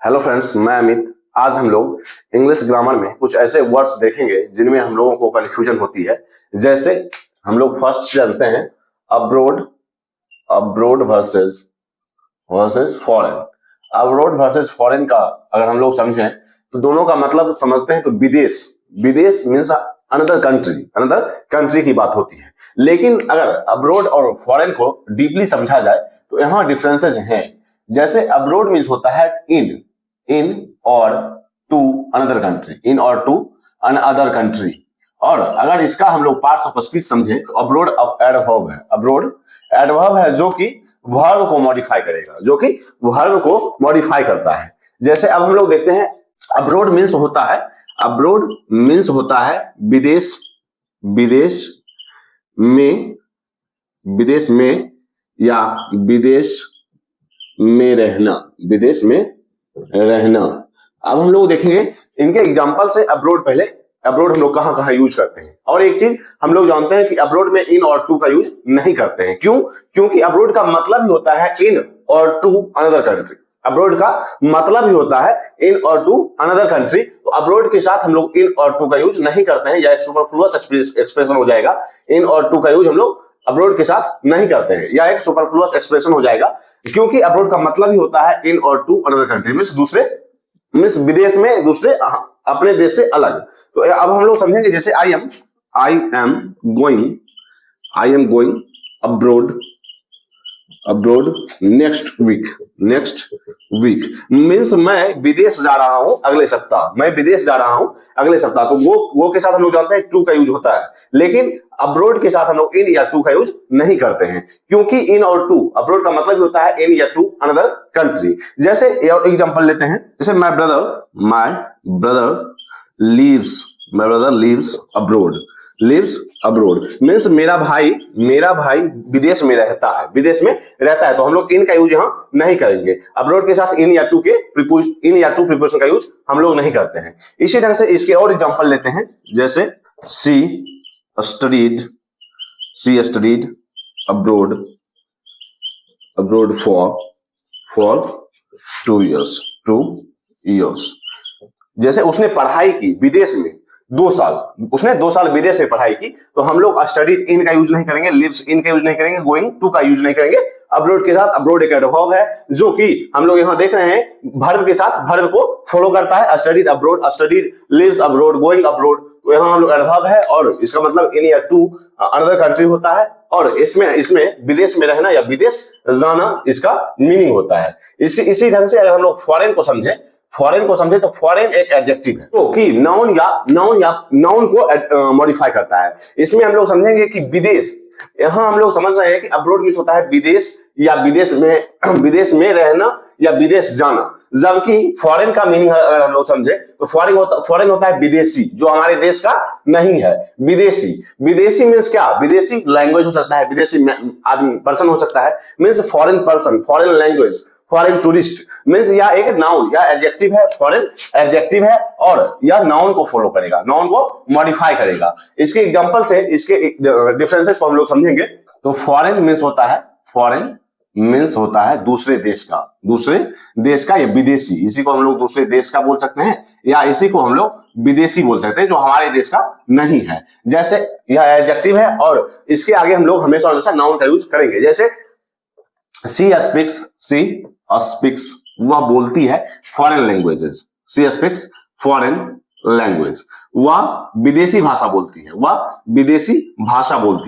Hello friends, मैं अमित। आज हम लोग इंग्लिश ग्रामर में कुछ ऐसे वर्ड्स देखेंगे जिनमें हम लोगों को कंफ्यूजन होती है। जैसे हम लोग फर्स्ट जानते हैं abroad, abroad versus versus foreign. Abroad versus foreign का अगर हम लोग समझें तो दोनों का मतलब समझते हैं तो विदेश, विदेश means another country, another country की बात होती है। लेकिन अगर अब्रोड और फॉरेन को डीपली समझा जाए तो यहाँ डिफरेंसेज हैं। जैसे अब्रोड मीन्स होता है इन और टू अनदर कंट्री, इन और टू अनदर कंट्री। और अगर इसका हम लोग पार्ट्स ऑफ स्पीच समझें तो अब्रोड एडवर्ब है, अब्रोड एडवर्ब है जो कि वर्ब को मॉडिफाई करेगा, जो कि वर्ब को मॉडिफाई करता है। जैसे अब हम लोग देखते हैं अब्रोड मीन्स होता है, अब्रोड मीन्स होता है विदेश, विदेश में, विदेश में या विदेश में रहना, विदेश में रहना। अब हम लोग देखेंगे इनके एग्जांपल से अब्रोड, पहले अब्रोड हम लोग कहां कहां यूज करते हैं। और एक चीज हम लोग जानते हैं कि अब्रोड में इन और टू का यूज नहीं करते हैं। क्यों? क्योंकि अब्रोड का मतलब ही होता है इन और टू अनदर कंट्री। अब्रोड का मतलब ही होता है इन और टू अनदर कंट्री। तो अब्रोड के साथ हम लोग इन और टू का यूज नहीं करते हैं, या एक सुपरफ्लुअस एक्सप्रेशन हो जाएगा। इन और टू का यूज हम लोग अब्रोड के साथ नहीं करते हैं, या एक सुपरफ्लुअस एक्सप्रेशन हो जाएगा, क्योंकि अब्रोड का मतलब ही होता है इन और टू अनदर कंट्री, मींस दूसरे, मींस विदेश में, दूसरे अपने देश से अलग। तो अब हम लोग समझेंगे जैसे I am going abroad, abroad next week means मैं विदेश जा रहा हूं अगले सप्ताह, मैं विदेश जा रहा हूं अगले सप्ताह। तो वो के साथ हम लोग जानते हैं टू का यूज होता है, लेकिन अब्रोड के साथ हम लोग इन या टू का यूज नहीं करते हैं, क्योंकि इन और टू अब्रोड का मतलब होता है इन या टू अनदर कंट्री। जैसे एग्जांपल लेते हैं, जैसे my brother lives abroad means मेरा भाई विदेश में रहता है, विदेश में रहता है। तो हम लोग इन का यूज यहाँ नहीं करेंगे। अब्रोड के साथ इन या टू प्रीपोजिशन का यूज हम लोग नहीं करते हैं। इसी ढंग से इसके और एग्जांपल लेते हैं, जैसे she studied abroad for 2 years। जैसे उसने पढ़ाई की विदेश में 2 साल, उसने 2 साल विदेश में पढ़ाई की। तो हम लोग स्टडीड इन का यूज नहीं करेंगे, लिव्स इन का यूज नहीं करेंगे, गोइंग टू का यूज नहीं करेंगे। अब्रोड के साथ अब्रोड एक एडवर्ब है जो कि हम लोग यहाँ देख रहे हैं वर्ब के साथ वर्ब को फॉलो करता है। Studied abroad, studied lives abroad, going abroad. तो यहाँ हम लोग एडवर्ब है और इसका मतलब इन या टू अनदर कंट्री होता है, और इसमें विदेश में रहना या विदेश जाना इसका मीनिंग होता है। इसी ढंग से अगर हम लोग फॉरेन को समझे तो फॉरेन एक एडजेक्टिव है तो कि नाउन को मॉडिफाई करता है। इसमें हम लोग समझेंगे कि विदेश, यहां हम लोग समझ रहे हैं कि अब्रोड मीन्स होता है विदेश या विदेश में रहना या विदेश जाना, जबकि फॉरेन का मीनिंग अगर हम लोग समझे तो फॉरेन होता है विदेशी, जो हमारे देश का नहीं है। विदेशी मीन्स क्या? विदेशी लैंग्वेज हो सकता है, विदेशी आदमी पर्सन हो सकता है, means foreign person, foreign language, foreign tourist means या एक नाउन या एडजेक्टिव है, फॉरेन एडजेक्टिव है, और यह नाउन को फॉलो करेगा, नाउन को मॉडिफाई करेगा। इसके एग्जांपल से इसके डिफरेंसेस को हम लोग समझेंगे। तो फॉरेन मीन्स होता है दूसरे देश का या विदेशी। इसी को हम लोग दूसरे देश का बोल सकते हैं, या इसी को हम लोग विदेशी बोल सकते हैं, जो हमारे देश का नहीं है। जैसे यह एडजेक्टिव है और इसके आगे हम लोग हमेशा नाउन का यूज करेंगे। जैसे सी स्पीक्स वह बोलती है foreign languages, she speaks foreign language, वह विदेशी भाषा बोलती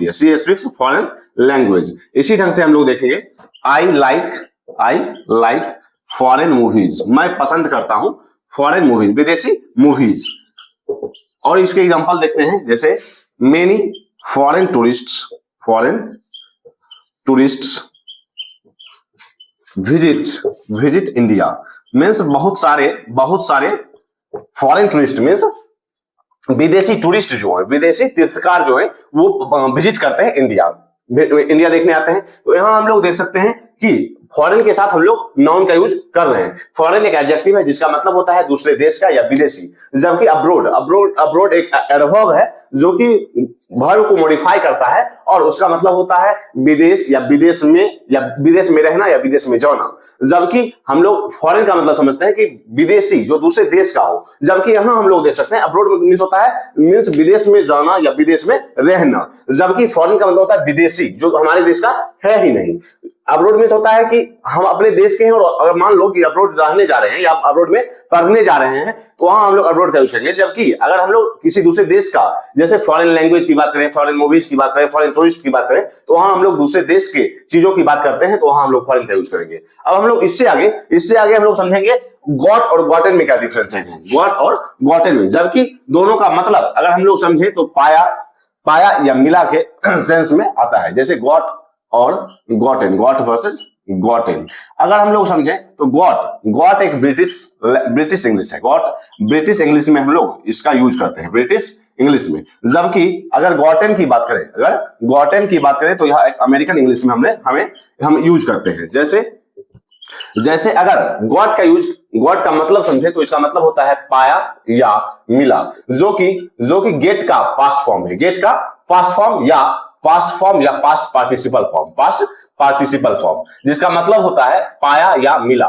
है, सी स्पीक्स फॉरेन लैंग्वेज। इसी ढंग से हम लोग देखेंगे आई लाइक फॉरेन मूवीज, मैं पसंद करता हूं फॉरेन मूवीज, विदेशी मूवीज। और इसके एग्जांपल देखते हैं, जैसे many foreign tourists visit India means बहुत सारे फॉरेन टूरिस्ट मीन्स विदेशी टूरिस्ट जो है, विदेशी तीर्थकार जो है वो विजिट करते हैं इंडिया देखने आते हैं। तो यहाँ हम लोग देख सकते हैं कि फॉरेन के साथ हम लोग नाउन का यूज कर रहे हैं। फॉरेन एक एडजेक्टिव है जिसका मतलब होता है दूसरे देश का या विदेशी, जबकि अब्रोड अब्रोड एक एडवर्ब है जो कि वर्ब को मॉडिफाई करता है और उसका मतलब होता है विदेश या विदेश में रहना या विदेश में जाना। जबकि हम लोग फॉरेन का मतलब समझते हैं कि विदेशी जो दूसरे देश का हो, जबकि यहां हम लोग देख सकते हैं अब्रोड मीन्स होता है मीन्स विदेश में जाना या विदेश में रहना, जबकि फॉरेन का मतलब होता है विदेशी जो हमारे देश का है ही नहीं। अब्रोड मीन्स होता है कि हम अपने देश के हैं और अगर मान लो कि अब्रोड रहने जा रहे हैं या अब्रोड में पढ़ने जा रहे हैं तो वहां हम लोग अब्रोड का यूज करेंगे। जबकि अगर हम लोग किसी दूसरे देश का जैसे फॉरेन लैंग्वेज की बात करें, फॉरेन मूवीज की बात करें, फॉरेन टूरिस्ट की बात करें तो वहां हम लोग दूसरे देश के चीजों की बात करते हैं तो वहां हम लोग फॉरेन का यूज करेंगे। अब हम लोग इससे आगे हम लोग समझेंगे गॉट और गॉटन में क्या डिफरेंस है, गॉट और गॉटन में। जबकि दोनों का मतलब अगर हम लोग समझे तो पाया या मिला के सेंस में आता है, जैसे गॉट और गॉटन, गॉट वर्सेस गॉटन। अगर हम लोग समझें तो गॉट एक ब्रिटिश इंग्लिश है, गॉट ब्रिटिश इंग्लिश में हम लोग इसका यूज करते हैं, ब्रिटिश इंग्लिश में। जबकि अगर गॉटन की बात करें तो यह एक अमेरिकन इंग्लिश में हम यूज करते हैं। जैसे अगर गॉट का मतलब समझे तो इसका मतलब होता है पाया या मिला, जो कि गेट का पास्ट फॉर्म है, गेट का पास्ट फॉर्म या पास्ट पार्टिसिपल फॉर्म, जिसका मतलब होता है पाया या मिला।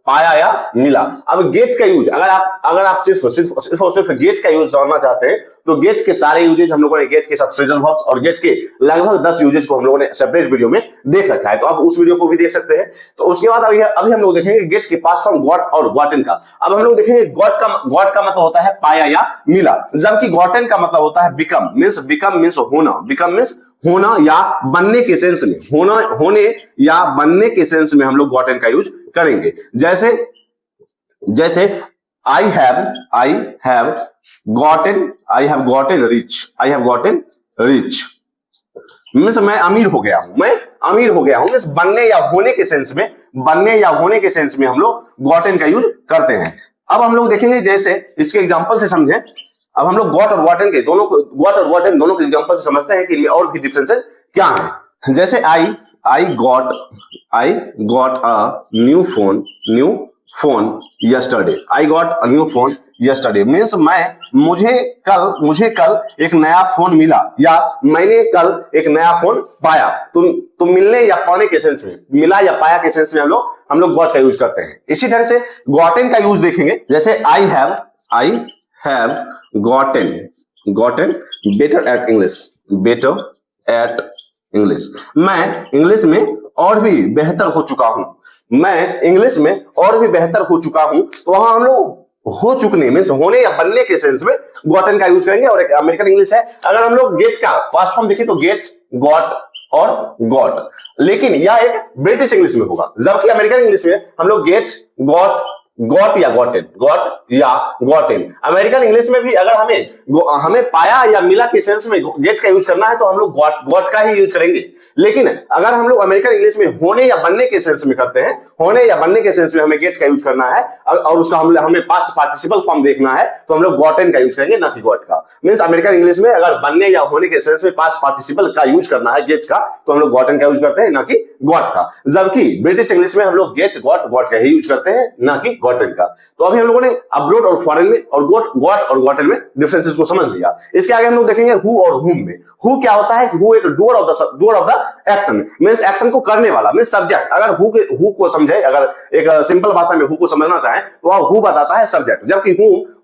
अब गेट का यूज अगर आप सिर्फ गेट का यूज जानना चाहते हैं तो गेट के सारे यूजेज हम लोगों ने गेट के साथ फ्रेजल वर्ब्स और गेट के लगभग 10 यूजेज को हम लोगों ने सेपरेट वीडियो में देख रखा है, तो आप उस वीडियो को भी देख सकते हैं। तो उसके बाद अभी हम लोग देखेंगे गेट के पास्ट फॉर्म गॉट और गॉटन का। अब हम लोग देखेंगे गॉट का मतलब होता है पाया या मिला, जबकि गॉटन का मतलब होता है बिकम मींस होना या बनने के सेंस में, होने या बनने के सेंस में हम लोग गॉटन का यूज करेंगे। जैसे I have gotten rich means मैं अमीर हो गया हूं, मीन्स बनने या होने के सेंस में हम लोग गॉटन का यूज करते हैं। अब हम लोग देखेंगे जैसे इसके एग्जांपल से समझें। अब हम लोग गॉट और गॉटन दोनों के एग्जांपल से समझते हैं कि इनमें और भी डिफरेंसेस क्या है। जैसे I got a new phone yesterday. I got a new phone yesterday means मुझे कल एक नया फोन मिला या मैंने कल एक नया फोन पाया। तो मिलने या पाने के सेंस में, मिला या पाया के सेंस में हम लोग गॉट का यूज करते हैं। इसी ढंग से गॉटन का यूज देखेंगे। जैसे I have gotten better at English. मैं इंग्लिश में और भी बेहतर हो चुका हूं। तो वहां हम लोग हो चुकने मींस होने या बनने के सेंस में गॉटन का यूज करेंगे। और एक अमेरिकन इंग्लिश है, अगर हम लोग गेट का पास्ट फॉर्म देखें तो गेट, गॉट और गॉट, लेकिन यह एक ब्रिटिश इंग्लिश में होगा। जबकि अमेरिकन इंग्लिश में हम लोग गेट, गॉट या गॉटन। अमेरिकन इंग्लिश में भी अगर हमें पाया या मिला के सेंस में गेट का यूज करना है तो हम लोग गॉट का ही यूज करेंगे। लेकिन अगर हम लोग अमेरिकन इंग्लिश में होने या बनने के सेंस में करते हैं, होने या बनने के सेंस में हमें गेट का यूज करना है और उसका हमें पास्ट पार्टिसिपल फॉर्म देखना है तो हम लोग गॉटन का यूज करेंगे, ना कि गॉट का। मींस अमेरिकन इंग्लिश में अगर बनने या होने के सेंस में पास्ट पार्टिसिपल का यूज करना है गेट का तो हम लोग गॉटन का यूज करते हैं, ना कि गॉट का। जबकि ब्रिटिश इंग्लिश में हम लोग गेट, गॉट का ही यूज करते हैं, ना कि गॉटन का। तो अभी हम लोगों ने अब्रोड और फॉरेन में और गॉट और गॉटन में डिफरेंसेस को समझ लिया। इसके आगे हम लोग देखेंगे हु और हुम में। हु क्या होता है? हु एक doer of the action, means action को करने वाला, मींस सब्जेक्ट। अगर हु को समझे, अगर एक सिंपल भाषा में हु को समझना चाहें तो वह हु बताता है सब्जेक्ट, जबकि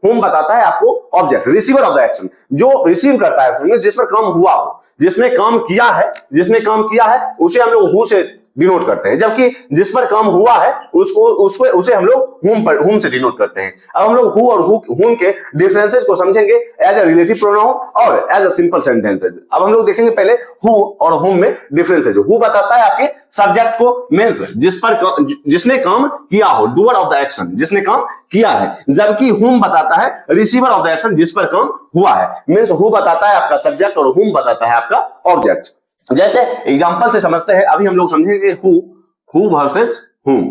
हुम बताता है आपको object, receiver of the action, जो रिसीव करता है, जिस पर काम हुआ हो, जिसने काम किया है उसे हम लोग हु से डिनोट करते हैं। जबकि जिस पर काम हुआ है उसे हम लोग हुम से डिनोट करते हैं। अब हम लोग हु और हुम के डिफरेंसेस को समझेंगे एज अ रिलेटिव प्रोनाउन और एज अ सिंपल सेंटेंसेस। अब हम लोग देखेंगे पहले हु और हुम में डिफरेंसेस। हु बताता है आपके सब्जेक्ट को, मींस जिसने काम किया हो, डूअर ऑफ द एक्शन, जिसने काम किया है। जबकि हुम बताता है रिसीवर ऑफ द एक्शन, जिस पर काम हुआ है। मींस हु बताता है आपका सब्जेक्ट और हुम बताता है आपका ऑब्जेक्ट। जैसे एग्जांपल से समझते हैं। अभी हम लोग समझेंगे हु वर्सेस हुम।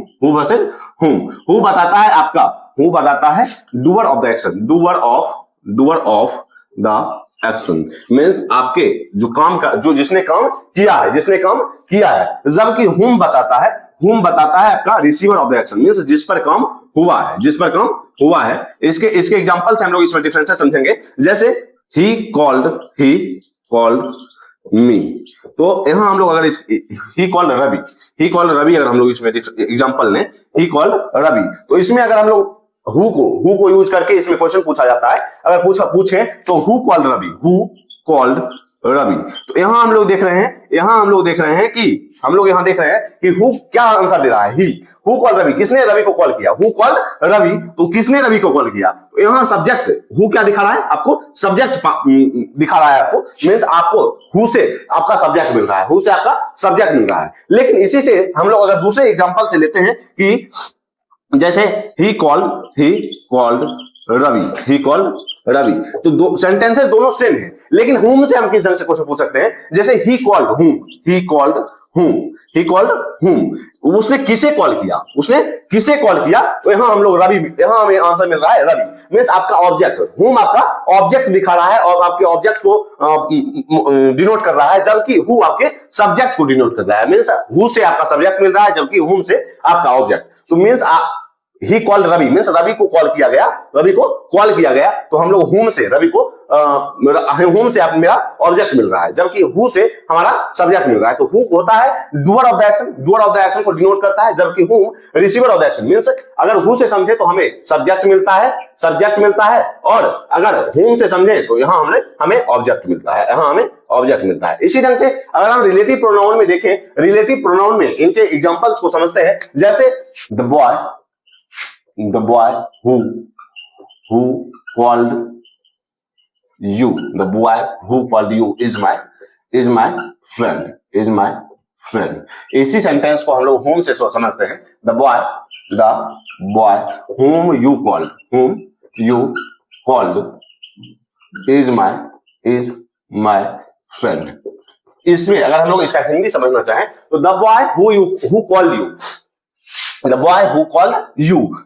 हु बताता है आपका, हु बताता है doer of the action, doer of the action means आपके जो जिसने काम किया है, जबकि हुम बताता है whom बताता है आपका receiver of the action, means जिस पर काम हुआ है, जिस पर काम हुआ है। इसके एग्जांपल से हम लोग इसमें डिफरेंसेस समझेंगे। जैसे he called मी, तो यहां हम लोग अगर he called रवि अगर हम लोग इसमें एग्जांपल लें, he called रवि, तो इसमें अगर हम लोग हु को यूज करके इसमें क्वेश्चन पूछा जाता है, अगर पूछे तो हु कॉल्ड रवि, तो यहां हम लोग देख रहे हैं कि हु क्या आंसर दे रहा है, ही, हु कॉल्ड रवि, किसने रवि को कॉल किया, हु कॉल्ड रवि, तो किसने रवि को कॉल किया, तो यहां सब्जेक्ट हु क्या दिखा रहा है आपको, सब्जेक्ट दिखा रहा है आपको, मींस आपको हु से आपका सब्जेक्ट मिल रहा है, लेकिन इसी से हम लोग अगर दूसरे एग्जांपल से लेते हैं कि जैसे he called रवि, तो दो सेंटेंसेस दोनों सेम है, लेकिन whom से हम किस ढंग से क्वेश्चन पूछ सकते हैं। जैसे he called whom, उसने किसे कॉल किया, तो यहां हम लोग यहां हमें आंसर मिल रहा है रवि, मींस आपका ऑब्जेक्ट, whom आपका ऑब्जेक्ट दिखा रहा है और आपके ऑब्जेक्ट को डिनोट कर रहा है, जबकि who आपके सब्जेक्ट को डिनोट कर रहा है, मींस who से आपका सब्जेक्ट मिल रहा है, जबकि whom से आपका ऑब्जेक्ट, तो means he called Ravi, means Ravi को कॉल किया गया, तो हम लोग whom से रवि को whom से आप मेरा ऑब्जेक्ट मिल रहा है, जबकि who से हमारा सब्जेक्ट मिल रहा है, तो who होता है डूअर ऑफ द एक्शन को डिनोट करता है, जबकि whom receiver of the action, means अगर who से समझे तो हमें सब्जेक्ट मिलता है, और अगर whom से समझे तो यहां हमें ऑब्जेक्ट मिलता है, इसी ढंग से अगर हम रिलेटिव प्रोनाउन में देखें, रिलेटिव प्रोनाउन में इनके एग्जांपल्स को समझते हैं। जैसे the boy who called you, the boy who called you is my friend, इसी सेंटेंस को हम लोग whom से समझते हैं। the boy whom you called is my friend। इसमें अगर हम लोग इसका हिंदी समझना चाहें तो the boy who called you,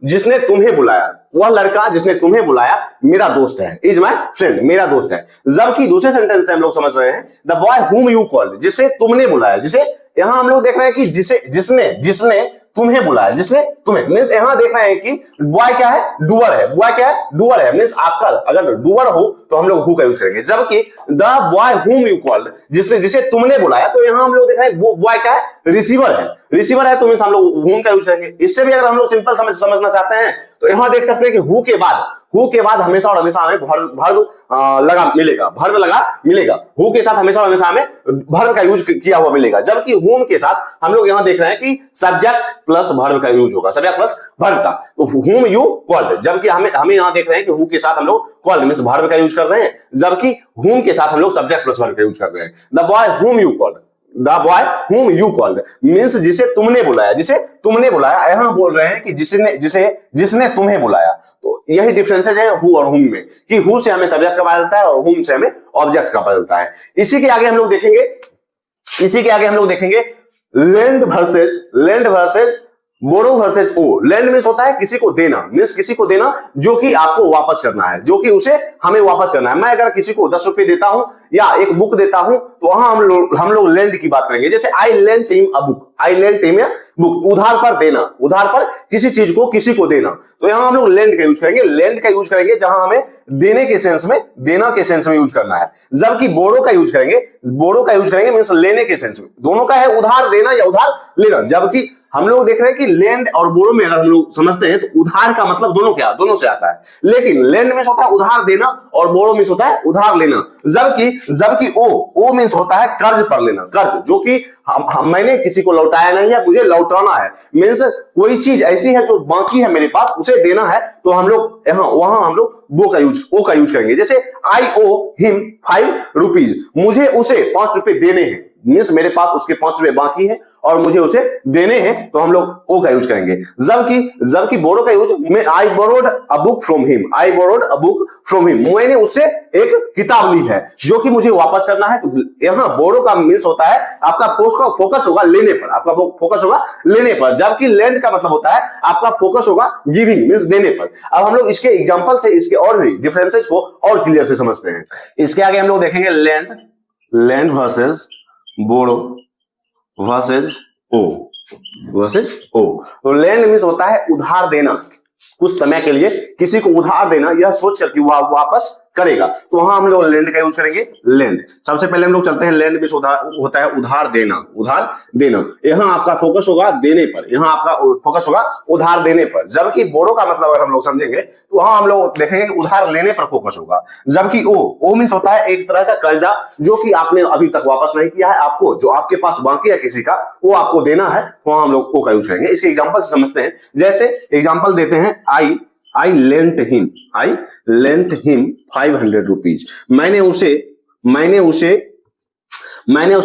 जिसने तुम्हें बुलाया, वह लड़का जिसने तुम्हें बुलाया मेरा दोस्त है, इज माय फ्रेंड, मेरा दोस्त है। जबकि दूसरे सेंटेंस से हम लोग समझ रहे हैं the boy whom you called, जिसे तुमने बुलाया, जिसे यहां हम लोग देख रहे हैं कि जिसने तुम्हें बुलाया, मींस यहां देख रहे हैं कि बॉय क्या है, डूअर है, मींस आपका अगर डूअर हो तो हम लोग हु का यूज करेंगे, जबकि the boy whom you called, जिसे तुमने बुलाया, तो यहां हम लोग देख रहे हैं बॉय क्या है, रिसीवर है, तो मींस हम लोग whom का यूज करेंगे। इससे भी अगर हम लोग सिंपल समझना चाहते हैं तो यहां देख सकते हैं कि हु के बाद हमेशा और हमेशा हमें वर्ब लगा मिलेगा, हु के साथ हमेशा और हमेशा हमें वर्ब का यूज किया हुआ मिलेगा, जबकि whom के साथ हम लोग यहां देख रहे हैं कि सब्जेक्ट प्लस वर्ब का यूज होगा, तो whom you called, जबकि हमें यहां देख रहे हैं कि who के साथ हम लोग called मींस वर्ब का यूज कर रहे हैं, जबकि whom के साथ हम लोग सब्जेक्ट प्लस वर्ब का यूज कर रहे हैं। The boy whom you called means जिसे तुमने बुलाया, यहां बोल रहे हैं कि जिसने तुम्हें बुलाया, तो यही डिफरेंसेस है हु और whom में, कि हु से हमें सब्जेक्ट का पता चलता है और whom से हमें ऑब्जेक्ट का पता चलता है। इसी के आगे हम लोग देखेंगे lend वर्सेस बोरो वर्सेज ओ। लेंड मींस होता है किसी को देना, जो कि आपको वापस करना है, जो कि उसे हमें वापस करना है। मैं अगर किसी को 10 रुपए देता हूं या एक बुक देता हूं तो वहां हम लोग लेंड की बात करेंगे। जैसे आई लेंट हिम अ बुक, उधार पर किसी चीज को किसी को देना, तो यहां हम लोग लेंड का यूज करेंगे जहां हमें देने के सेंस में यूज करना है। जबकि बोरो का यूज करेंगे मींस लेने के सेंस में। दोनों का है उधार देना या उधार लेना, जबकि हम लोग देख रहे हैं कि लैंड और बोरो में अगर हम लोग समझते हैं तो उधार का मतलब दोनों से आता है, लेकिन लैंड मींस होता है उधार देना और बोरो मींस होता है उधार लेना। जबकि ओ मींस होता है कर्ज पर लेना, कर्ज जो कि मैंने किसी को लौटाया नहीं है, मुझे लौटाना है, मींस कोई चीज ऐसी है जो बाकी है मेरे पास, उसे देना है, तो हम लोग वहां हम लोग ओ का यूज करेंगे। जैसे आई ओ हिम 5 रुपीज, मुझे उसे 5 रुपए देने हैं, मींस मेरे पास उसके 5 रुपए बाकी है और मुझे उसे देने हैं, तो हम लोग ओ का यूज करेंगे। जबकि बोरो का यूज में I borrowed a book from him, मैंने उससे एक किताब ली है जो कि मुझे वापस करना है। तो यहां बोरो का मींस होता है आपका फोकस होगा लेने पर, जबकि लेंड का मतलब होता है आपका फोकस होगा गिविंग मींस देने पर। अब हम लोग इसके एग्जांपल से इसके और भी डिफरेंसेस को और क्लियर से समझते हैं। इसके आगे हम लोग देखेंगे लैंड वर्सेस बोरो वर्सेस ओ। वर्सेस ओ। तो लेंड मीन्स होता है उधार देना, कुछ समय के लिए किसी को उधार देना, यह सोचकर कि वह वापस करेगा, तो वहां हम लोग लेंड का यूज करेंगे, लेंड। सबसे पहले हम लोग चलते हैं, लेंड मीन्स होता है उधार देना, उधार देना। यहां आपका फोकस होगा देने पर, यहां आपका फोकस होगा उधार देने पर। जबकि बोरो का मतलब अगर हम लोग समझेंगे तो वहां हम लोग देखेंगे कि उधार लेने पर फोकस होगा। जबकि ओ मीन्स होता है एक तरह का कर्जा जो कि आपने अभी तक वापस नहीं किया है, आपको जो आपके पास बाकी है किसी का, वो आपको देना है, वहां हम लोग ओ का यूज करेंगे। इसके एग्जांपल से समझते हैं, जैसे एग्जांपल देते हैं, I lent him 500 rupees। मैंने उसे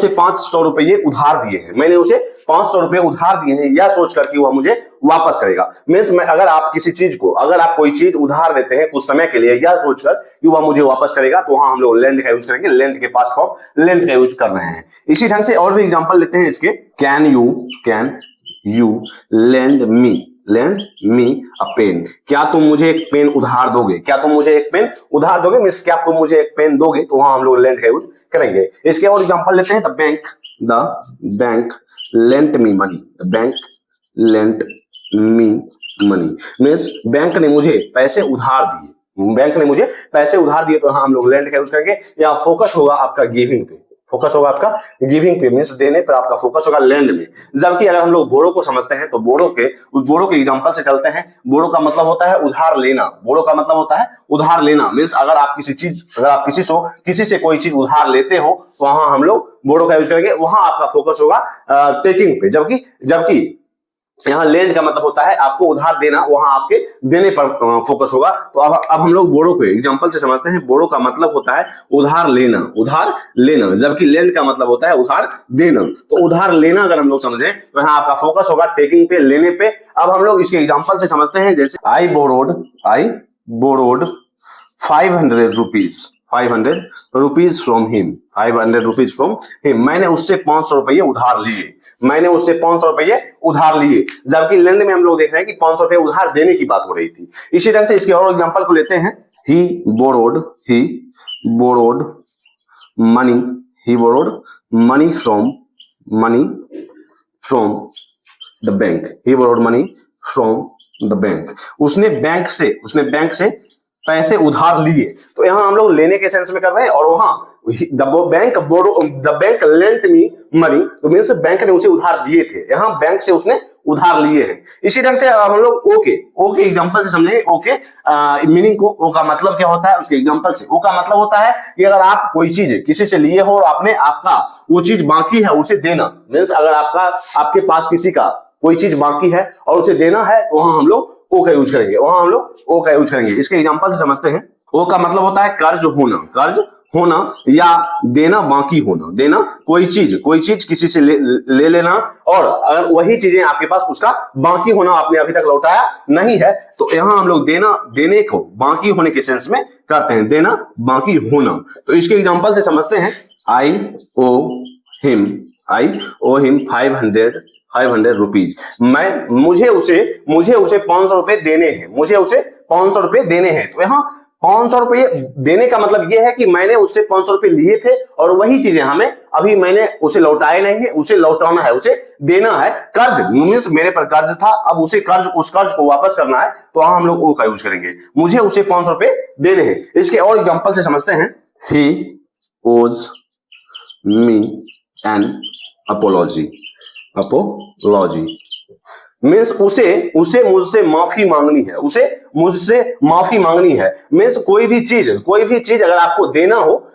500 रुपये उधार दिए हैं, मैंने उसे 500 रुपये उधार दिए हैं, यह सोचकर कि वह मुझे वापस करेगा। मीन्स अगर आप किसी चीज को, अगर आप कोई चीज उधार देते हैं कुछ समय के लिए, यह सोचकर कि वह मुझे वापस करेगा, तो वहां हम लोग लेंड का यूज करेंगे, लेंड के पास्ट फॉर्म लेंड का यूज कर रहे हैं। इसी ढंग से और भी एग्जांपल लेते हैं इसके, can you lend me a pen। क्या तुम मुझे एक पेन उधार दोगे, क्या तुम मुझे एक पेन उधार दोगे, मीन्स क्या तुम मुझे एक पेन दोगे, तो वहां हम लोग लेंड का यूज करेंगे। इसके और एग्जांपल लेते हैं, the bank lent me money, the bank lent me money, means bank ने मुझे पैसे उधार दिए, बैंक ने मुझे पैसे उधार दिए, तो हम लोग लेंड का यूज करेंगे। या फोकस होगा आपका गिविंग पे, फोकस होगा आपका गिविंग पे, मीन्स देने पर आपका फोकस होगा लेंड में। जबकि अगर हम लोग बोरो को समझते हैं तो बोरो के एग्जांपल से चलते हैं। बोरो का मतलब होता है उधार लेना, बोरो का मतलब होता है उधार लेना, मीन्स अगर आप किसी से कोई चीज उधार लेते हो, तो वहां हम लोग बोरो का यूज करेंगे, वहां आपका फोकस होगा टेकिंग पे। जबकि यहाँ लेंड का मतलब होता है आपको उधार देना, वहां आपके देने पर फोकस होगा। तो अब हम लोग बोरो को एग्जांपल से समझते हैं। बोरो का मतलब होता है उधार लेना, जबकि लेंड का मतलब होता है उधार देना। तो उधार लेना अगर हम लोग समझें तो यहाँ आपका फोकस होगा टेकिंग पे, लेने पे। अब हम लोग इसके एग्जांपल से समझते हैं, जैसे I borrowed 500 rupees from him, 500 rupees from him। मैंने उससे 500 रुपये उधार लिए, जबकि लेंड में हम लोग देख रहे हैं कि 500 रुपये उधार देने की बात हो रही थी। इसी ढंग से इसके और एग्जांपल को लेते हैं, he borrowed money from the bank, he borrowed money from the bank। उसने बैंक से पैसे उधार लिए, तो यहां हम लोग लेने के सेंस में कर रहे हैं, और वहां the bank lent me money, तो मीन्स बैंक ने उसे उधार दिए थे, यहां बैंक से उसने उधार लिए हैं। इसी ढंग से हम लोग ओ के एग्जांपल से समझेंगे। ओ के मीनिंग को, ओ का मतलब क्या होता है उसके एग्जांपल से। ओ का मतलब होता है कि अगर आप कोई चीज किसी से लिए हो और आपका वो चीज बाकी है, उसे देना। मीन्स अगर आपके पास किसी का कोई चीज बाकी है और उसे देना है, तो वहां हम लोग ओ का यूज करेंगे, इसके एग्जांपल से समझते हैं। ओ का मतलब होता है कर्ज होना या देना, बाकी होना, देना कोई चीज किसी से ले लेना, और अगर वही चीजें आपके पास उसका बाकी होना, आपने अभी तक लौटाया नहीं है, तो यहां हम लोग देने को बाकी होने के सेंस में करते हैं, देना बाकी होना। तो इसके एग्जांपल से समझते हैं, I owe him 500 रुपीज। मुझे उसे 500 रुपए देने हैं, तो यहाँ 500 रुपये देने का मतलब यह है कि मैंने उससे 500 रुपये लिए थे, और वही चीजें अभी मैंने उसे लौटाए नहीं है, उसे लौटाना है, उसे देना है। कर्ज मींस मेरे पर कर्ज था, अब उस कर्ज को वापस करना है, तो वहां हम लोग ओ का यूज करेंगे, मुझे उसे 500 रुपये देने हैं। इसके और एग्जांपल से समझते हैं, he owes me an apology means उसे मुझसे माफी मांगनी है, मीन्स कोई भी चीज अगर आपको देना हो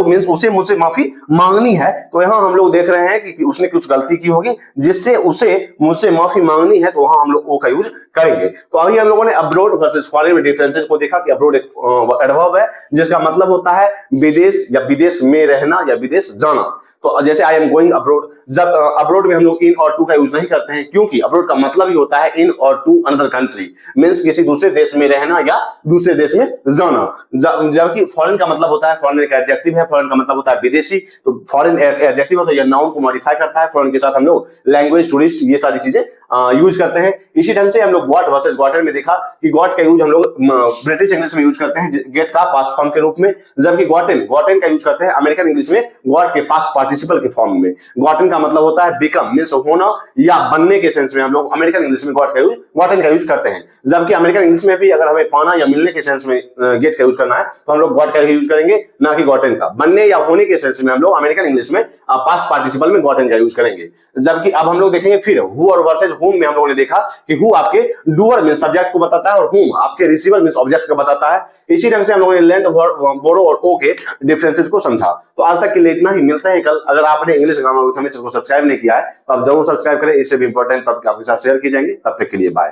मीन्स उसे मुझसे माफी मांगनी है। तो यहाँ हम लोग देख रहे हैं कि उसने कुछ गलती की होगी जिससे उसे मुझसे माफी मांगनी है, तो वहां हम लोग ओ का यूज करेंगे। तो अभी हम लोगों ने अब्रोड वर्सेस फॉरेन में डिफरेंसेस को देखा कि अब्रोड एक एडवर्ब है जिसका मतलब होता है विदेश या विदेश में रहना या विदेश जाना। तो जैसे आई एम गोइंग अब्रोड, जब अब्रोड में हम लोग इन और टू का यूज नहीं करते हैं, क्योंकि अब्रोड का मतलब ही होता है इन और टू अनदर कंट्री, मीन्स किसी दूसरे देश में रहना या दूसरे देश में जाना। जबकि फॉरेन का मतलब होता है, फॉरेन का एडजेक्टिव है, फॉरेन का मतलब होता है विदेशी, तो फॉरेन एडजेक्टिव होता है, यह नाउन को मॉडिफाई करता है। फॉरेन के साथ हम लोग लैंग्वेज, टूरिस्ट, ये सारी चीजें यूज करते हैं। इसी ढंग से हम लोग गॉट वर्सेस गॉटन में देखा कि गॉट का यूज हम लोग ब्रिटिश इंग्लिश में यूज करते हैं गेट का पास्ट फॉर्म के रूप में, जबकि गॉटन का यूज करते हैं अमेरिकन इंग्लिश में गॉट के पास्ट पार्टिसिपल के फॉर्म में। गॉटन का मतलब होता है बिकम, मींस होना या बनने के सेंस में हम लोग अमेरिकन इंग्लिश में गॉटन का यूज करते हैं, जबकि अमेरिकन इंग्लिश में भी अगर हमें पाना या मिलने के सेंस में गेट का यूज करना है तो हम लोग गॉट का यूज करेंगे, ना कि गॉटन का। बनने या होने के सेंस में हम लोग अमेरिकन इंग्लिश में पास्ट पार्टिसिपल में गॉटन का यूज करेंगे। जबकि अब हम लोग देखेंगे फिर हु और वर्सेस हुम में हम लोगों ने देखा कि हु आपके डूअर मींस सब्जेक्ट को बताता है और हुम आपके रिसीवर मींस ऑब्जेक्ट को बताता है। इसी ढंग से हम लोगों ने लेंड, बोरो और ओ के डिफरेंसेस को समझा। तो आज तक के लिए इतना ही, मिलते हैं कल। अगर आपने इंग्लिश ग्रामर विद अमित को सब्सक्राइब नहीं किया है तो आप जरूर सब्सक्राइब करें, इससे भी इंपॉर्टेंट टॉपिक आपके साथ शेयर की जाएंगे। तब तक के लिए बाय।